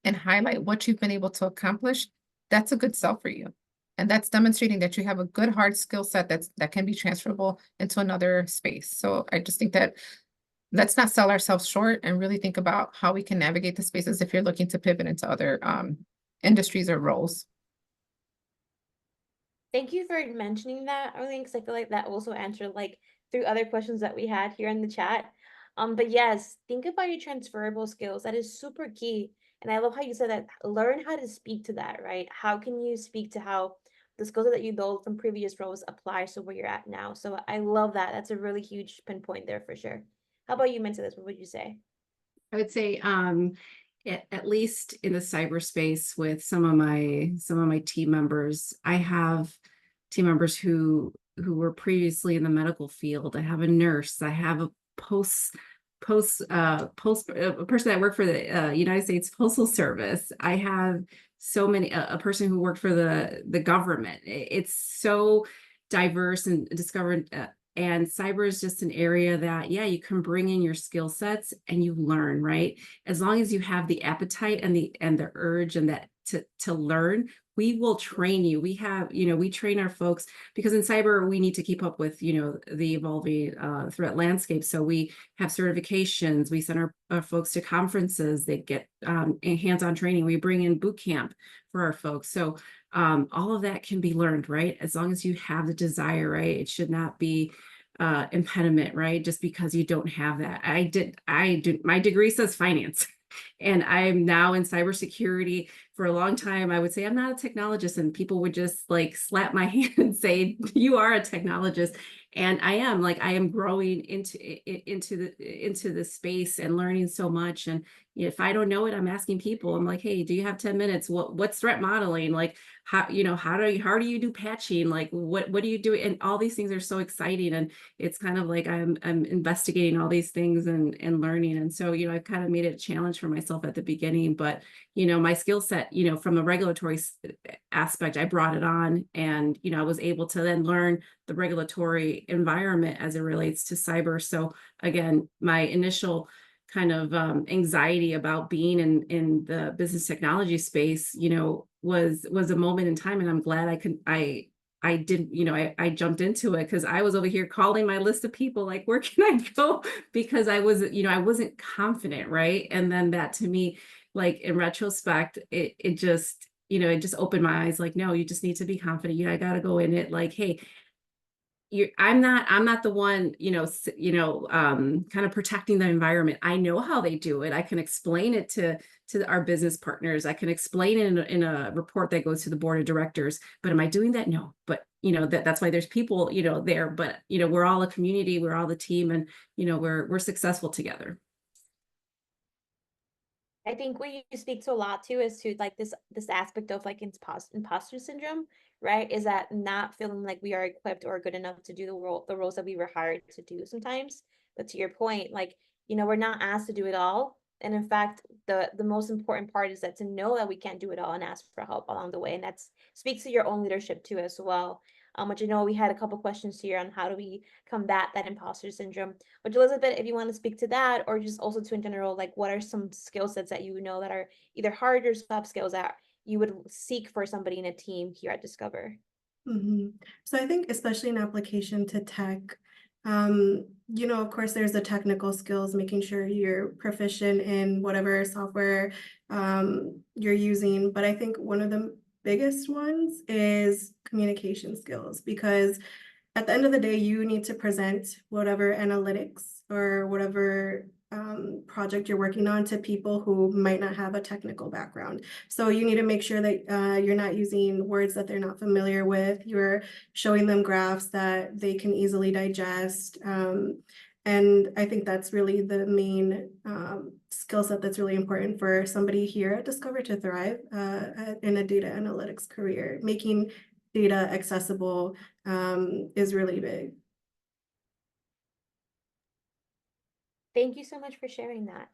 and highlight what you've been able to accomplish, that's a good sell for you. And that's demonstrating that you have a good hard skill set that can be transferable into another space. So I just think that let's not sell ourselves short and really think about how we can navigate the spaces if you're looking to pivot into other industries or roles. Thank you for mentioning that, Arlene, because I feel like that also answered like through other questions that we had here in the chat. But yes, think about your transferable skills. That is super key. And I love how you said that. Learn how to speak to that, right? How can you speak to how the skills that you built from previous roles applies to where you're at now? So I love that. That's a really huge pinpoint there for sure. How about you, Mensa? What would you say? I would say, at least in the cyberspace with some of my team members, I have team members who were previously in the medical field. I have a nurse. I have a a person that worked for the United States Postal Service. I have so many a person who worked for the government. It's so diverse and discovered. And cyber is just an area that, yeah, you can bring in your skill sets and you learn, right? As long as you have the appetite and the urge and that to learn, we will train you. We have, we train our folks because in cyber, we need to keep up with, the evolving threat landscape. So we have certifications. We send our folks to conferences. They get hands-on training. We bring in boot camp for our folks. So all of that can be learned, right? As long as you have the desire, right? It should not be impediment, right? Just because you don't have that. My degree says finance. And I'm now in cybersecurity. For a long time, I would say I'm not a technologist, and people would just like slap my hand and say, you are a technologist. And I am growing into the space and learning so much. And if I don't know it, I'm asking people. I'm like, hey, do you have 10 minutes? What's threat modeling? Like, how do you do patching? Like, what do you do? And all these things are so exciting. And it's kind of like I'm investigating all these things and learning. And so, I've kind of made it a challenge for myself at the beginning, but my skill set, from the regulatory aspect, I brought it on, and, I was able to then learn the regulatory environment as it relates to cyber. So again, my initial kind of anxiety about being in the business technology space, was a moment in time, and I'm glad I jumped into it, because I was over here calling my list of people, like, where can I go? Because I wasn't confident, right? And then that, to me, like, in retrospect, it just opened my eyes, like, no, you just need to be confident. I got to go in it like, hey, I'm not the one, kind of protecting the environment. I know how they do it. I can explain it to our business partners. I can explain it in a report that goes to the board of directors. But am I doing that? No. But that's why there's people, there. But we're all a community. We're all the team, and we're successful together. I think what you speak to a lot too is to like this aspect of like imposter syndrome, right? Is that not feeling like we are equipped or good enough to do the roles that we were hired to do sometimes. But to your point, like, we're not asked to do it all. And in fact, the most important part is that to know that we can't do it all and ask for help along the way. And that speaks to your own leadership too as well. Which I know we had a couple questions here on how do we combat that imposter syndrome. Which, Elizabeth, if you want to speak to that, or just also to in general, like what are some skill sets that that are either hard or soft skills that you would seek for somebody in a team here at Discover? So I think especially in application to tech, of course, there's the technical skills, making sure you're proficient in whatever software you're using. But I think one of the biggest ones is communication skills, because at the end of the day, you need to present whatever analytics or whatever project you're working on to people who might not have a technical background. So you need to make sure that you're not using words that they're not familiar with. You're showing them graphs that they can easily digest. And I think that's really the main skill set that's really important for somebody here at Discover to thrive in a data analytics career. Making data accessible is really big. Thank you so much for sharing that.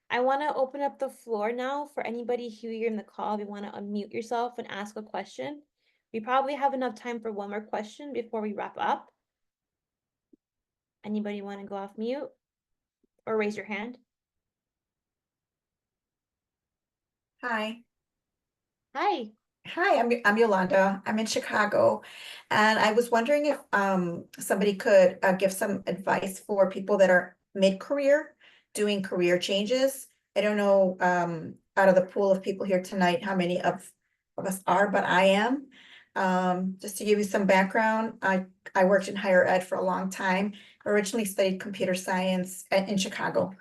I want to open up the floor now for anybody here in the call. If you want to unmute yourself and ask a question. We probably have enough time for one more question before we wrap up. Anybody want to go off mute or raise your hand? Hi. Hi. Hi, I'm Yolanda. I'm in Chicago, and I was wondering if somebody could give some advice for people that are mid-career doing career changes. I don't know out of the pool of people here tonight how many of us are, but I am. Just to give you some background, I worked in higher ed for a long time. Originally studied computer science in Chicago.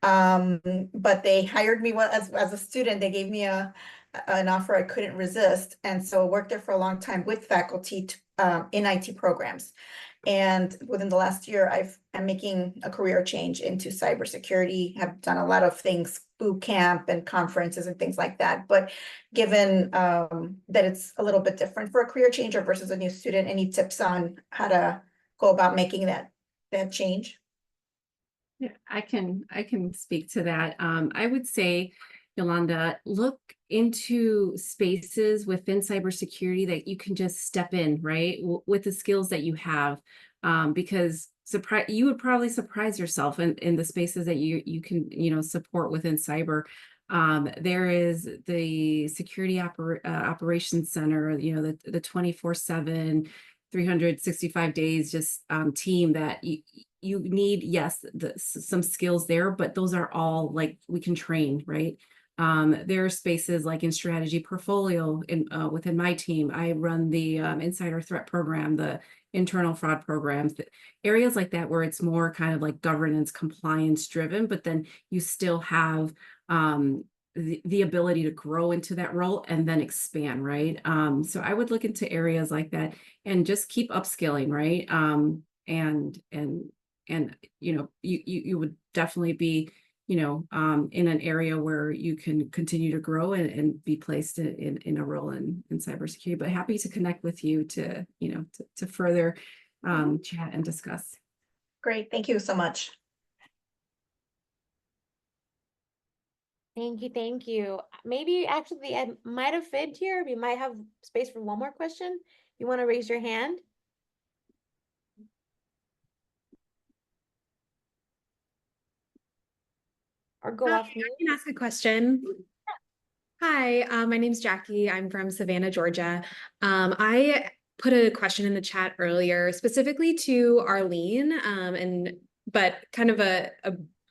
But they hired me as a student. They gave me an offer I couldn't resist. And so I worked there for a long time with faculty in IT programs. And within the last year, I'm making a career change into cybersecurity, have done a lot of things, boot camp and conferences and things like that. But given that it's a little bit different for a career changer versus a new student, any tips on how to go about making that change? Yeah, I can speak to that. I would say, Yolanda, look into spaces within cybersecurity that you can just step in, right, with the skills that you have, because you would probably surprise yourself in the spaces that you can support within cyber. There is the security operations center, the 24/7, 365 days just team that you need, yes, some skills there, but those are all like we can train, right? There are spaces like in strategy portfolio within my team. I run the insider threat program, the internal fraud programs, areas like that where it's more kind of like governance compliance driven, but then you still have the ability to grow into that role and then expand, right? So I would look into areas like that and just keep upskilling, right? And you would definitely be in an area where you can continue to grow and be placed in a role in cybersecurity. But happy to connect with you to further chat and discuss. Great, thank you so much. Thank you. Thank you. Maybe actually I might have fit here. We might have space for one more question. You want to raise your hand? Or go off mute. I can ask a question. Hi, my name's Jackie. I'm from Savannah, Georgia. I put a question in the chat earlier, specifically to Arlene, but kind of a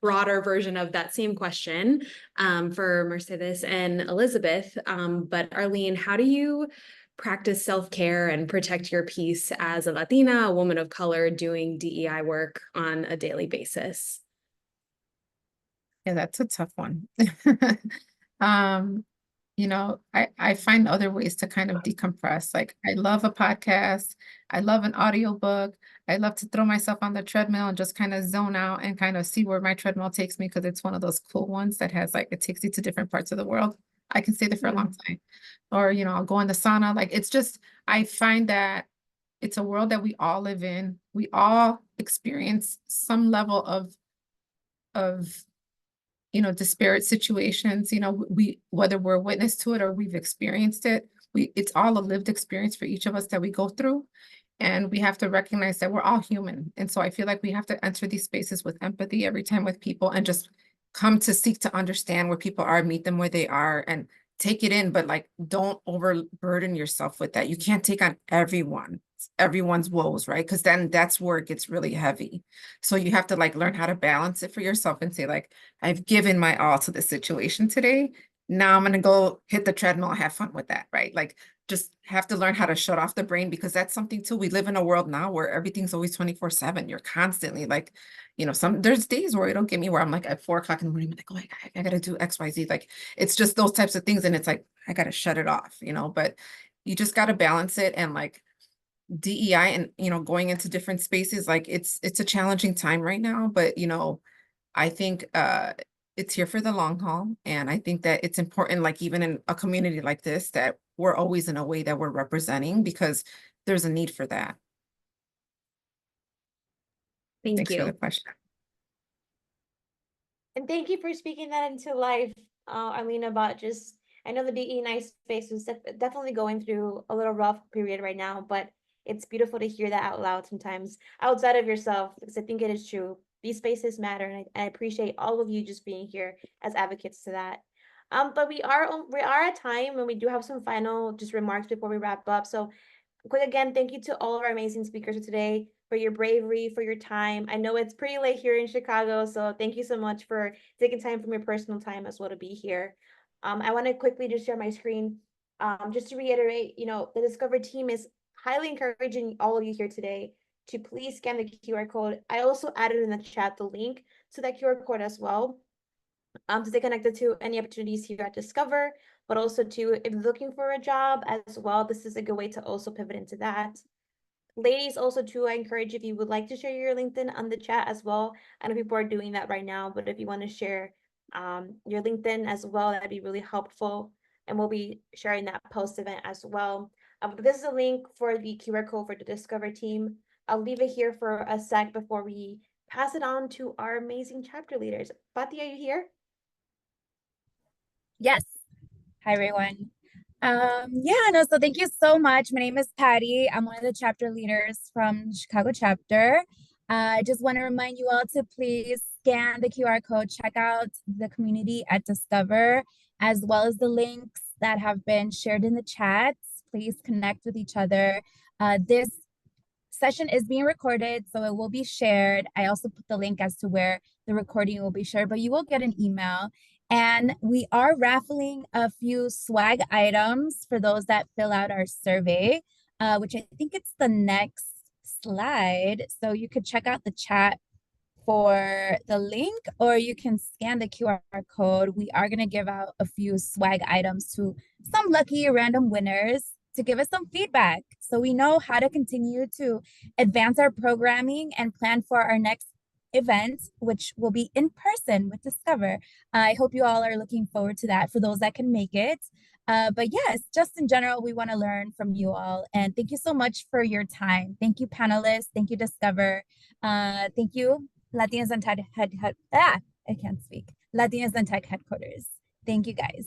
broader version of that same question for Mercedes and Elizabeth. But Arlene, how do you practice self-care and protect your peace as a Latina, a woman of color doing DEI work on a daily basis? Yeah, that's a tough one. I find other ways to kind of decompress. Like I love a podcast, I love an audiobook, I love to throw myself on the treadmill and just kind of zone out and kind of see where my treadmill takes me because it's one of those cool ones that has like it takes you to different parts of the world. I can stay there for a long time. Or, I'll go in the sauna. Like it's just, I find that it's a world that we all live in. We all experience some level of disparate situations, whether we're witness to it or we've experienced it, it's all a lived experience for each of us that we go through. And we have to recognize that we're all human. And so I feel like we have to enter these spaces with empathy every time with people and just come to seek to understand where people are, meet them where they are and take it in, but like, don't overburden yourself with that. You can't take on everyone's woes, right? Because then that's where it gets really heavy. So you have to like learn how to balance it for yourself and say like, I've given my all to the situation today. now I'm gonna go hit the treadmill and have fun with that, right? Like just have to learn how to shut off the brain, because that's something too. We live in a world now where everything's always 24/7. You're constantly like, there's days where, don't get me, where I'm like at 4 o'clock in the morning, like, oh, I gotta do XYZ. Like it's just those types of things. And it's like, I gotta shut it off, but you just gotta balance it. And like DEI and, going into different spaces, like it's a challenging time right now, but I think it's here for the long haul. And I think that it's important, like even in a community like this, that we're always in a way that we're representing, because there's a need for that. Thank Thanks for the you. question. And thank you for speaking that into life, Arlene, about I know the DE&I space is definitely going through a little rough period right now, but it's beautiful to hear that out loud sometimes outside of yourself, because I think it is true. These spaces matter, and I appreciate all of you just being here as advocates to that. But we are at time, and we do have some final just remarks before we wrap up. So quick again, thank you to all of our amazing speakers today for your bravery, for your time. I know it's pretty late here in Chicago, so thank you so much for taking time from your personal time as well to be here. I want to quickly just share my screen. Just to reiterate, the Discover team is highly encouraging all of you here today to please scan the QR code. I also added in the chat the link to that QR code as well, to stay connected to any opportunities here at Discover, but also to, if you're looking for a job as well, this is a good way to also pivot into that. Ladies, also too, I encourage, if you would like to share your LinkedIn on the chat as well. I know people are doing that right now, but if you want to share your LinkedIn as well, that'd be really helpful. And we'll be sharing that post event as well. This is a link for the QR code for the Discover team. I'll leave it here for a sec before we pass it on to our amazing chapter leaders. Pati, are you here? Yes. Hi, everyone. So thank you so much. My name is Patty. I'm one of the chapter leaders from Chicago chapter. I just want to remind you all to please scan the QR code, check out the community at Discover, as well as the links that have been shared in the chats. Please connect with each other. This session is being recorded, so it will be shared. I also put the link as to where the recording will be shared, but you will get an email. And we are raffling a few swag items for those that fill out our survey, which I think it's the next slide. So you could check out the chat for the link, or you can scan the QR code. We are going to give out a few swag items to some lucky random winners to give us some feedback so we know how to continue to advance our programming and plan for our next event, which will be in person with Discover. I hope you all are looking forward to that for those that can make it. But yes, just in general, we want to learn from you all. And thank you so much for your time. Thank you, panelists. Thank you, Discover. Thank you, Latinas and Tech I can't speak. Latinas and Tech headquarters. Thank you, guys.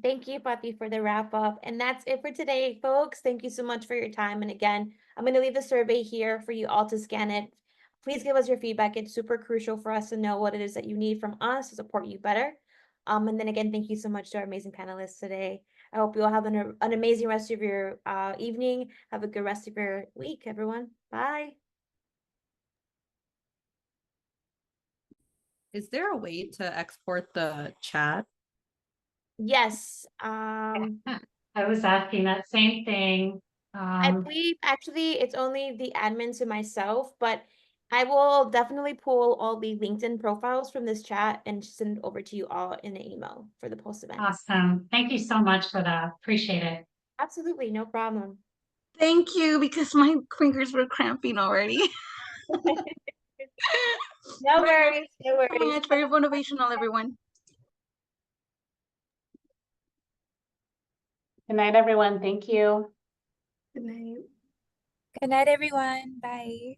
Thank you, Pati, for the wrap up. And that's it for today, folks. Thank you so much for your time. And again, I'm going to leave the survey here for you all to scan it. Please give us your feedback. It's super crucial for us to know what it is that you need from us to support you better. And then again, thank you so much to our amazing panelists today. I hope you all have an amazing rest of your evening. Have a good rest of your week, everyone. Bye. Is there a way to export the chat? Yes. I was asking that same thing. I believe actually it's only the admin to myself, but I will definitely pull all the LinkedIn profiles from this chat and send it over to you all in an email for the post event. Awesome. Thank you so much for that. Appreciate it. Absolutely, no problem. Thank you, because my fingers were cramping already. No worries, no worries. So much, very motivational, everyone. Good night, everyone. Thank you. Good night. Good night, everyone. Bye.